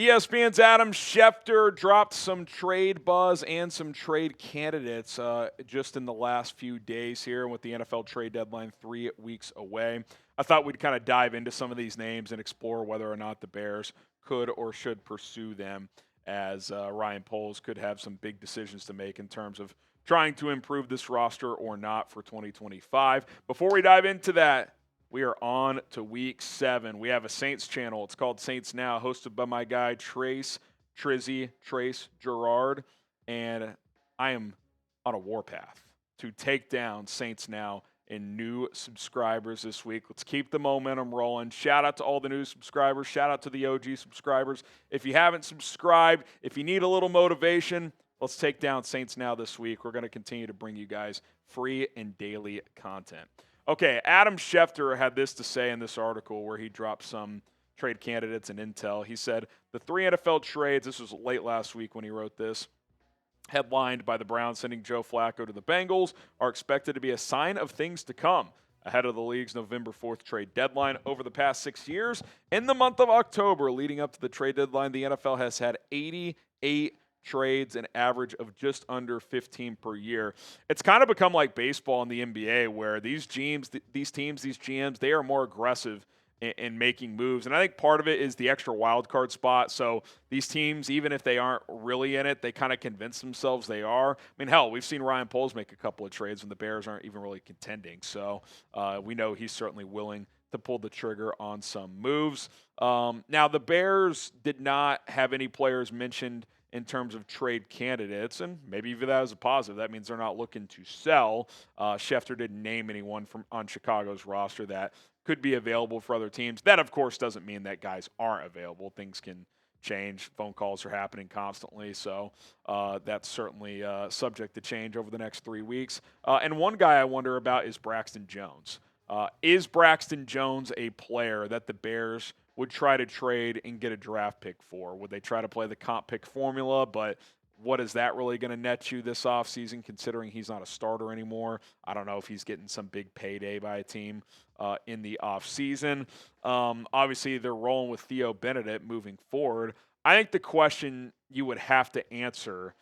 ESPN's Adam Schefter dropped some trade buzz and some trade candidates just in the last few days here with the NFL trade deadline 3 weeks away. I thought we'd kind of dive into some of these names and explore whether or not the Bears could or should pursue them, as Ryan Poles could have some big decisions to make in terms of trying to improve this roster or not for 2025. Before we dive into that, we are on to week 7. We have a Saints channel. It's called Saints Now, hosted by my guy Trace Gerard. And I am on a warpath to take down Saints Now and new subscribers this week. Let's keep the momentum rolling. Shout out to all the new subscribers. Shout out to the OG subscribers. If you haven't subscribed, if you need a little motivation, let's take down Saints Now this week. We're going to continue to bring you guys free and daily content. Okay, Adam Schefter had this to say in this article where he dropped some trade candidates and intel. He said, the 3 NFL trades, this was late last week when he wrote this, headlined by the Browns sending Joe Flacco to the Bengals, are expected to be a sign of things to come ahead of the league's November 4th trade deadline. Over the past 6 years, in the month of October leading up to the trade deadline, the NFL has had 88 trades, an average of just under 15 per year. It's kind of become like baseball in the NBA, where these teams, these GMs, they are more aggressive in making moves. And I think part of it is the extra wild card spot. So these teams, even if they aren't really in it, they kind of convince themselves they are. I mean, hell, we've seen Ryan Poles make a couple of trades when the Bears aren't even really contending. So we know he's certainly willing to pull the trigger on some moves. Now, the Bears did not have any players mentioned in terms of trade candidates, and maybe even that is a positive. That means they're not looking to sell. Schefter didn't name anyone on Chicago's roster that could be available for other teams. That, of course, doesn't mean that guys aren't available. Things can change. Phone calls are happening constantly, so that's certainly subject to change over the next 3 weeks. And one guy I wonder about is Braxton Jones. Is Braxton Jones a player that the Bears would try to trade and get a draft pick for? Would they try to play the comp pick formula? But what is that really going to net you this offseason, considering he's not a starter anymore? I don't know if he's getting some big payday by a team in the offseason. Obviously, they're rolling with Theo Benedict moving forward. I think the question you would have to answer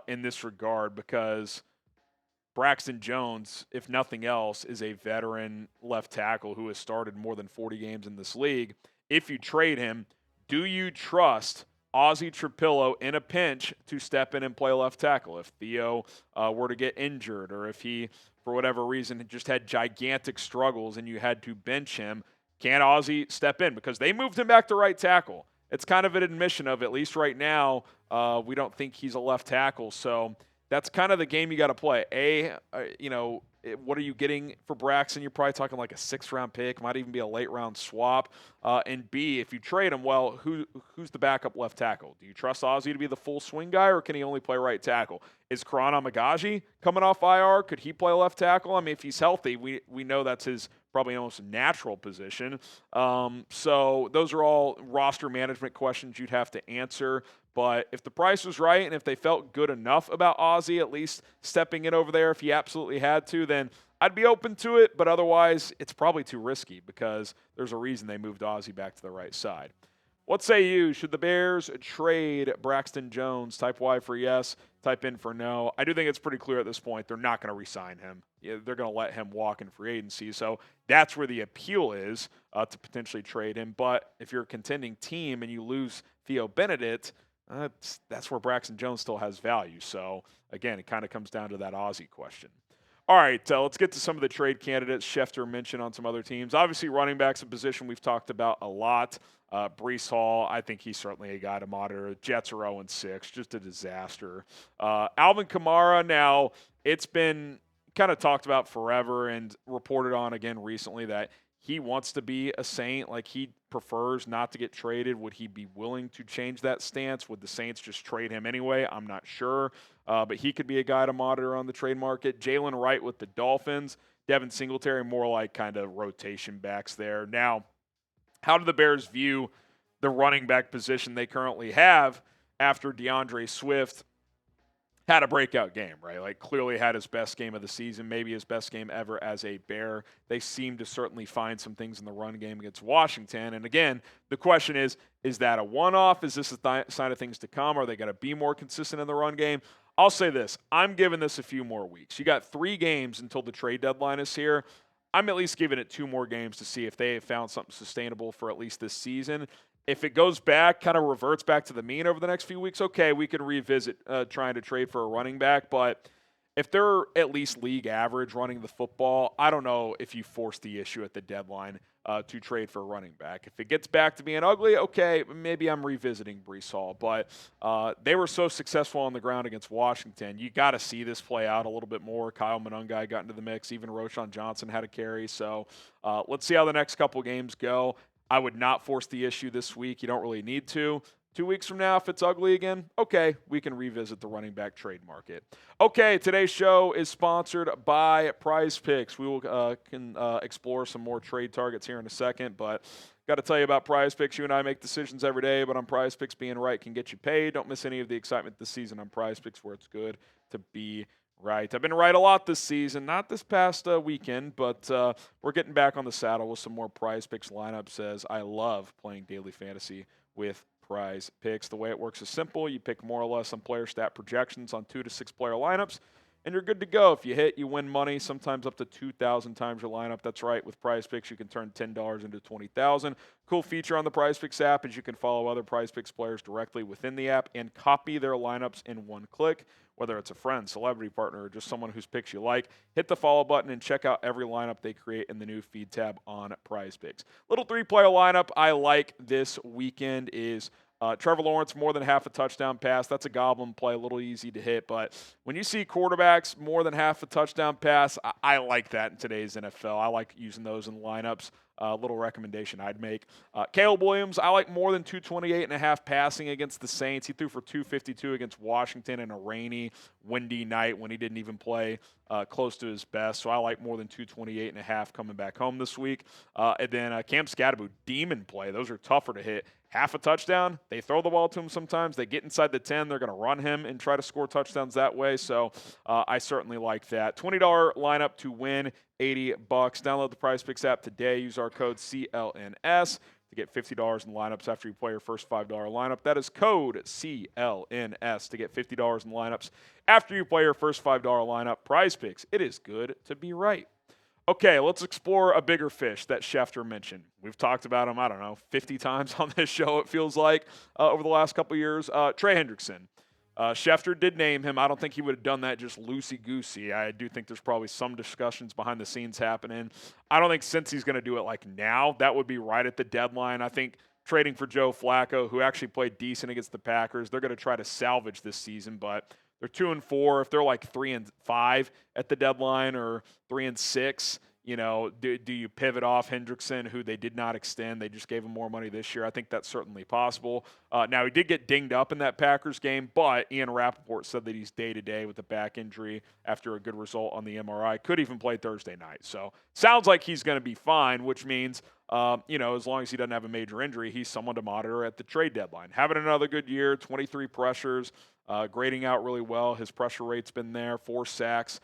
in this regard, because Braxton Jones, if nothing else, is a veteran left tackle who has started more than 40 games in this league. If you trade him, do you trust Ozzie Trapillo in a pinch to step in and play left tackle? If Theo were to get injured, or if he, for whatever reason, just had gigantic struggles and you had to bench him, can Ozzie step in? Because they moved him back to right tackle. It's kind of an admission of, at least right now, we don't think he's a left tackle. So that's kind of the game you got to play. What are you getting for Braxton? You're probably talking like a 6th-round pick, might even be a late-round swap. And B, if you trade him, well, who's the backup left tackle? Do you trust Ozzie to be the full swing guy, or can he only play right tackle? Is Karan Amagaji coming off IR? Could he play left tackle? I mean, if he's healthy, we know that's his probably almost natural position. So those are all roster management questions you'd have to answer. But if the price was right and if they felt good enough about Ozzie at least stepping in over there if he absolutely had to, then I'd be open to it. But otherwise, it's probably too risky, because there's a reason they moved Ozzie back to the right side. What say you? Should the Bears trade Braxton Jones? Type Y for yes, type in for no. I do think it's pretty clear at this point they're not going to re-sign him. They're going to let him walk in free agency. So that's where the appeal is, to potentially trade him. But if you're a contending team and you lose Theo Benedict, that's where Braxton Jones still has value. So, again, it kind of comes down to that Ozzie question. All right, let's get to some of the trade candidates Schefter mentioned on some other teams. Obviously, running back's a position we've talked about a lot. Breece Hall, I think he's certainly a guy to monitor. Jets are 0-6, just a disaster. Alvin Kamara, now, it's been kind of talked about forever and reported on again recently that he wants to be a Saint. Like, he prefers not to get traded. Would he be willing to change that stance? Would the Saints just trade him anyway? I'm not sure. But he could be a guy to monitor on the trade market. Jaylen Wright with the Dolphins. Devin Singletary, more like kind of rotation backs there. Now, how do the Bears view the running back position they currently have after DeAndre Swift had a breakout game, right? Like clearly had his best game of the season, maybe his best game ever as a Bear. They seem to certainly find some things in the run game against Washington. And again, the question is that a one-off? Is this a sign of things to come? Are they going to be more consistent in the run game? I'll say this. I'm giving this a few more weeks. You got 3 games until the trade deadline is here. I'm at least giving it 2 more games to see if they have found something sustainable for at least this season. If it goes back, kind of reverts back to the mean over the next few weeks, okay, we can revisit trying to trade for a running back. But if they're at least league average running the football, I don't know if you force the issue at the deadline to trade for a running back. If it gets back to being ugly, okay, maybe I'm revisiting Breece Hall. But they were so successful on the ground against Washington. You got to see this play out a little bit more. Kyle Monungai got into the mix. Even Roschon Johnson had a carry. So let's see how the next couple games go. I would not force the issue this week. You don't really need to. 2 weeks from now, if it's ugly again, okay, we can revisit the running back trade market. Okay, today's show is sponsored by PrizePicks. We will explore some more trade targets here in a second, but got to tell you about PrizePicks. You and I make decisions every day, but on PrizePicks, being right can get you paid. Don't miss any of the excitement this season on PrizePicks, where it's good to be right. I've been right a lot this season, not this past weekend, but we're getting back on the saddle with some more PrizePicks lineups, as I love playing daily fantasy with PrizePicks. The way it works is simple. You pick more or less on player stat projections on 2 to 6 player lineups, and you're good to go. If you hit, you win money, sometimes up to 2,000 times your lineup. That's right. With PrizePicks, you can turn $10 into 20,000. Cool feature on the PrizePicks app is you can follow other PrizePicks players directly within the app and copy their lineups in one click. Whether it's a friend, celebrity partner, or just someone whose picks you like, hit the follow button and check out every lineup they create in the new feed tab on PrizePicks. Little 3-player lineup I like this weekend is Trevor Lawrence, more than half a touchdown pass. That's a goblin play, a little easy to hit. But when you see quarterbacks more than half a touchdown pass, I like that in today's NFL. I like using those in lineups. Little recommendation I'd make. Caleb Williams, I like more than 228.5 passing against the Saints. He threw for 252 against Washington in a rainy, windy night when he didn't even play close to his best. So I like more than 228.5 coming back home this week. And then Cam Scatterbo, demon play. Those are tougher to hit. Half a touchdown. They throw the ball to him sometimes. They get inside the 10. They're going to run him and try to score touchdowns that way. So I certainly like that. $20 lineup to win $80. Download the PrizePicks app today. Use our code CLNS to get $50 in lineups after you play your first $5 lineup. That is code CLNS to get $50 in lineups after you play your first $5 lineup. PrizePicks. It is good to be right. Okay, let's explore a bigger fish that Schefter mentioned. We've talked about him, 50 times on this show, it feels like, over the last couple years. Trey Hendrickson. Schefter did name him. I don't think he would have done that just loosey-goosey. I do think there's probably some discussions behind the scenes happening. I don't think since he's going to do it like now, that would be right at the deadline. I think trading for Joe Flacco, who actually played decent against the Packers, they're going to try to salvage this season, but they're 2-4. If they're like 3-5 at the deadline or 3-6, do you pivot off Hendrickson, who they did not extend? They just gave him more money this year. I think that's certainly possible. Now, he did get dinged up in that Packers game, but Ian Rappaport said that he's day-to-day with a back injury after a good result on the MRI. Could even play Thursday night. So sounds like he's going to be fine, which means, as long as he doesn't have a major injury, he's someone to monitor at the trade deadline. Having another good year, 23 pressures, grading out really well. His pressure rate's been there, 4 sacks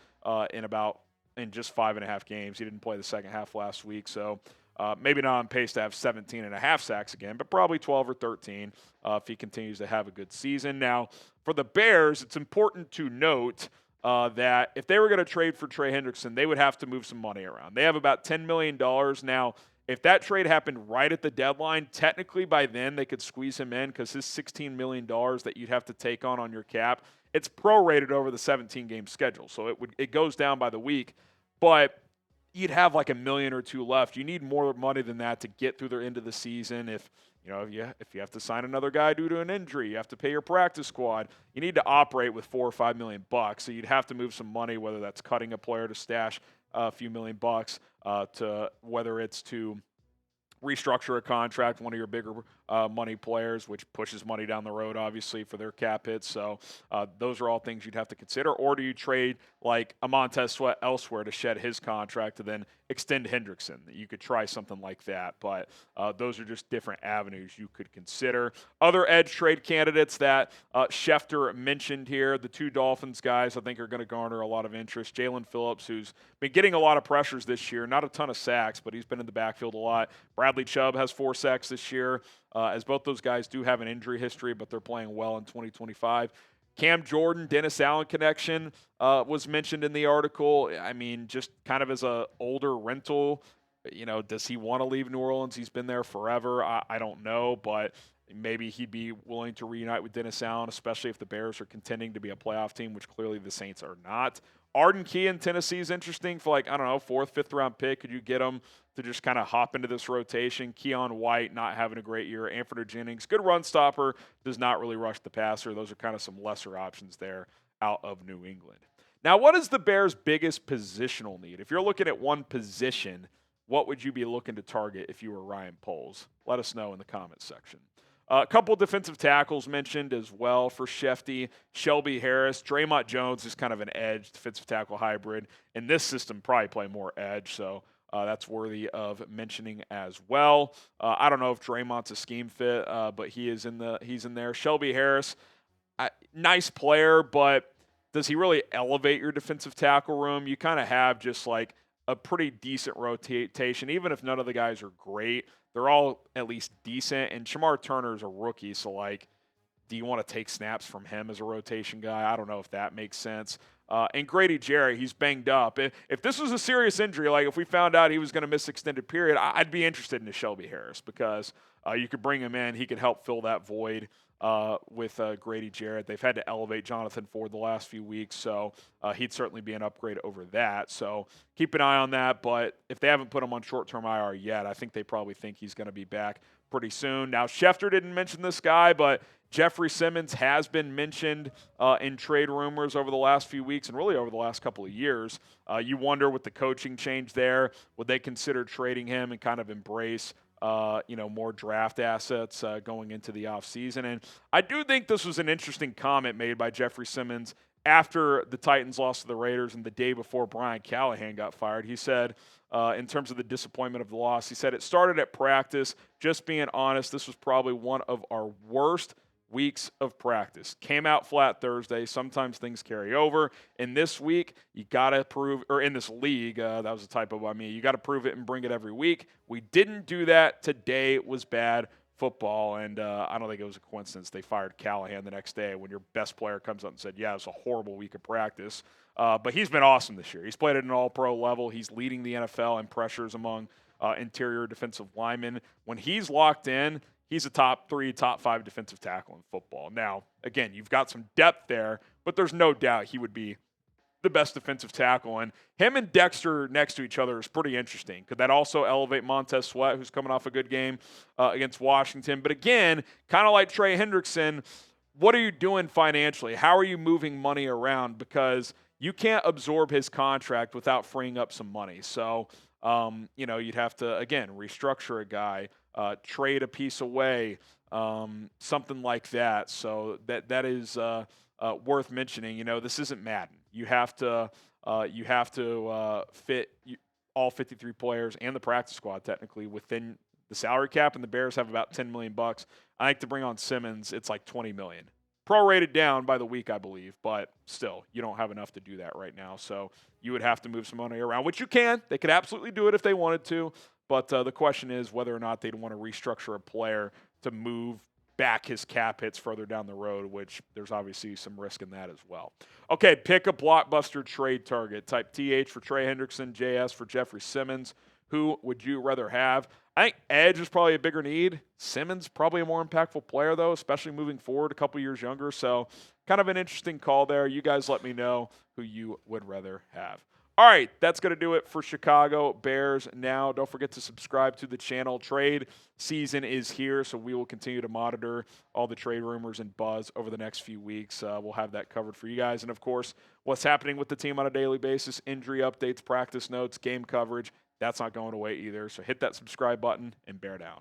in just 5.5 games. He didn't play the second half last week, so maybe not on pace to have 17.5 sacks again, but probably 12 or 13 if he continues to have a good season. Now, for the Bears, it's important to note that if they were going to trade for Trey Hendrickson, they would have to move some money around. They have about $10 million now. If that trade happened right at the deadline, technically by then they could squeeze him in because his $16 million that you'd have to take on your cap, it's prorated over the 17-game schedule. So it goes down by the week, but you'd have like $1 million or $2 million left. You need more money than that to get through the end of the season. If you have to sign another guy due to an injury, you have to pay your practice squad. You need to operate with $4 or $5 million. So you'd have to move some money, whether that's cutting a player to stash a few $1 million to whether it's to restructure a contract, one of your bigger money players, which pushes money down the road, obviously, for their cap hits. So those are all things you'd have to consider. Or do you trade like a Montez Sweat elsewhere to shed his contract to then extend Hendrickson? You could try something like that. But those are just different avenues you could consider. Other edge trade candidates that Schefter mentioned here, the two Dolphins guys I think are going to garner a lot of interest. Jaelan Phillips, who's been getting a lot of pressures this year, not a ton of sacks, but he's been in the backfield a lot. Bradley Chubb has 4 sacks this year, as both those guys do have an injury history, but they're playing well in 2025. Cam Jordan, Dennis Allen connection was mentioned in the article. I mean, just kind of as a older rental, does he want to leave New Orleans? He's been there forever. I don't know, but maybe he'd be willing to reunite with Dennis Allen, especially if the Bears are contending to be a playoff team, which clearly the Saints are not. Arden Key in Tennessee is interesting for 4th, 5th round pick. Could you get him to just kind of hop into this rotation? Keion White not having a great year. Anfernee Jennings, good run stopper, does not really rush the passer. Those are kind of some lesser options there out of New England. Now, what is the Bears' biggest positional need? If you're looking at one position, what would you be looking to target if you were Ryan Poles? Let us know in the comments section. A couple defensive tackles mentioned as well for Schefty. Shelby Harris. Dre'Mont Jones is kind of an edge defensive tackle hybrid. In this system, probably play more edge, so that's worthy of mentioning as well. I don't know if Dre'Mont's a scheme fit, but he's in there. Shelby Harris, nice player, but does he really elevate your defensive tackle room? You kind of have just like a pretty decent rotation, even if none of the guys are great. They're all at least decent, and Shamar Turner's a rookie, so, do you want to take snaps from him as a rotation guy? I don't know if that makes sense. And Grady Jarrett, he's banged up. If this was a serious injury, if we found out he was going to miss extended period, I'd be interested in Shelby Harris because you could bring him in. He could help fill that void with Grady Jarrett. They've had to elevate Jonathan Ford the last few weeks, so he'd certainly be an upgrade over that. So keep an eye on that, but if they haven't put him on short-term IR yet, I think they probably think he's going to be back pretty soon. Now, Schefter didn't mention this guy, but Jeffery Simmons has been mentioned in trade rumors over the last few weeks and really over the last couple of years. You wonder with the coaching change there, would they consider trading him and kind of embrace more draft assets going into the offseason? And I do think this was an interesting comment made by Jeffery Simmons after the Titans lost to the Raiders and the day before Brian Callahan got fired. He said, in terms of the disappointment of the loss, he said, "It started at practice. Just being honest, this was probably one of our worst weeks of practice. Came out flat Thursday. Sometimes things carry over. In this week, you got to prove, or in this league, that was a typo by me, you got to prove it and bring it every week. We didn't do that. Today was bad football." And I don't think it was a coincidence they fired Callahan the next day when your best player comes up and said, yeah, it was a horrible week of practice. But he's been awesome this year. He's played at an all-pro level. He's leading the NFL in pressures among interior defensive linemen. When he's locked in, he's a top 3, top 5 defensive tackle in football. Now, again, you've got some depth there, but there's no doubt he would be the best defensive tackle. And him and Dexter next to each other is pretty interesting. Could that also elevate Montez Sweat, who's coming off a good game against Washington? But again, kind of like Trey Hendrickson, what are you doing financially? How are you moving money around? Because you can't absorb his contract without freeing up some money. So, you'd have to, again, restructure a guy, trade a piece away, something like that. So that is worth mentioning. This isn't Madden. You have to fit all 53 players and the practice squad technically within the salary cap, and the Bears have about $10 million. I think to bring on Simmons, it's like $20 million. Prorated down by the week, I believe, but still, you don't have enough to do that right now. So you would have to move some money around, which you can. They could absolutely do it if they wanted to, but the question is whether or not they'd want to restructure a player to move back his cap hits further down the road, which there's obviously some risk in that as well. Okay, pick a blockbuster trade target. Type TH for Trey Hendrickson, JS for Jeffery Simmons. Who would you rather have? I think edge is probably a bigger need. Simmons probably a more impactful player, though, especially moving forward a couple years younger. So kind of an interesting call there. You guys let me know who you would rather have. All right, that's going to do it for Chicago Bears now. Don't forget to subscribe to the channel. Trade season is here, so we will continue to monitor all the trade rumors and buzz over the next few weeks. We'll have that covered for you guys. And, of course, what's happening with the team on a daily basis, injury updates, practice notes, game coverage. That's not going away either. So hit that subscribe button and bear down.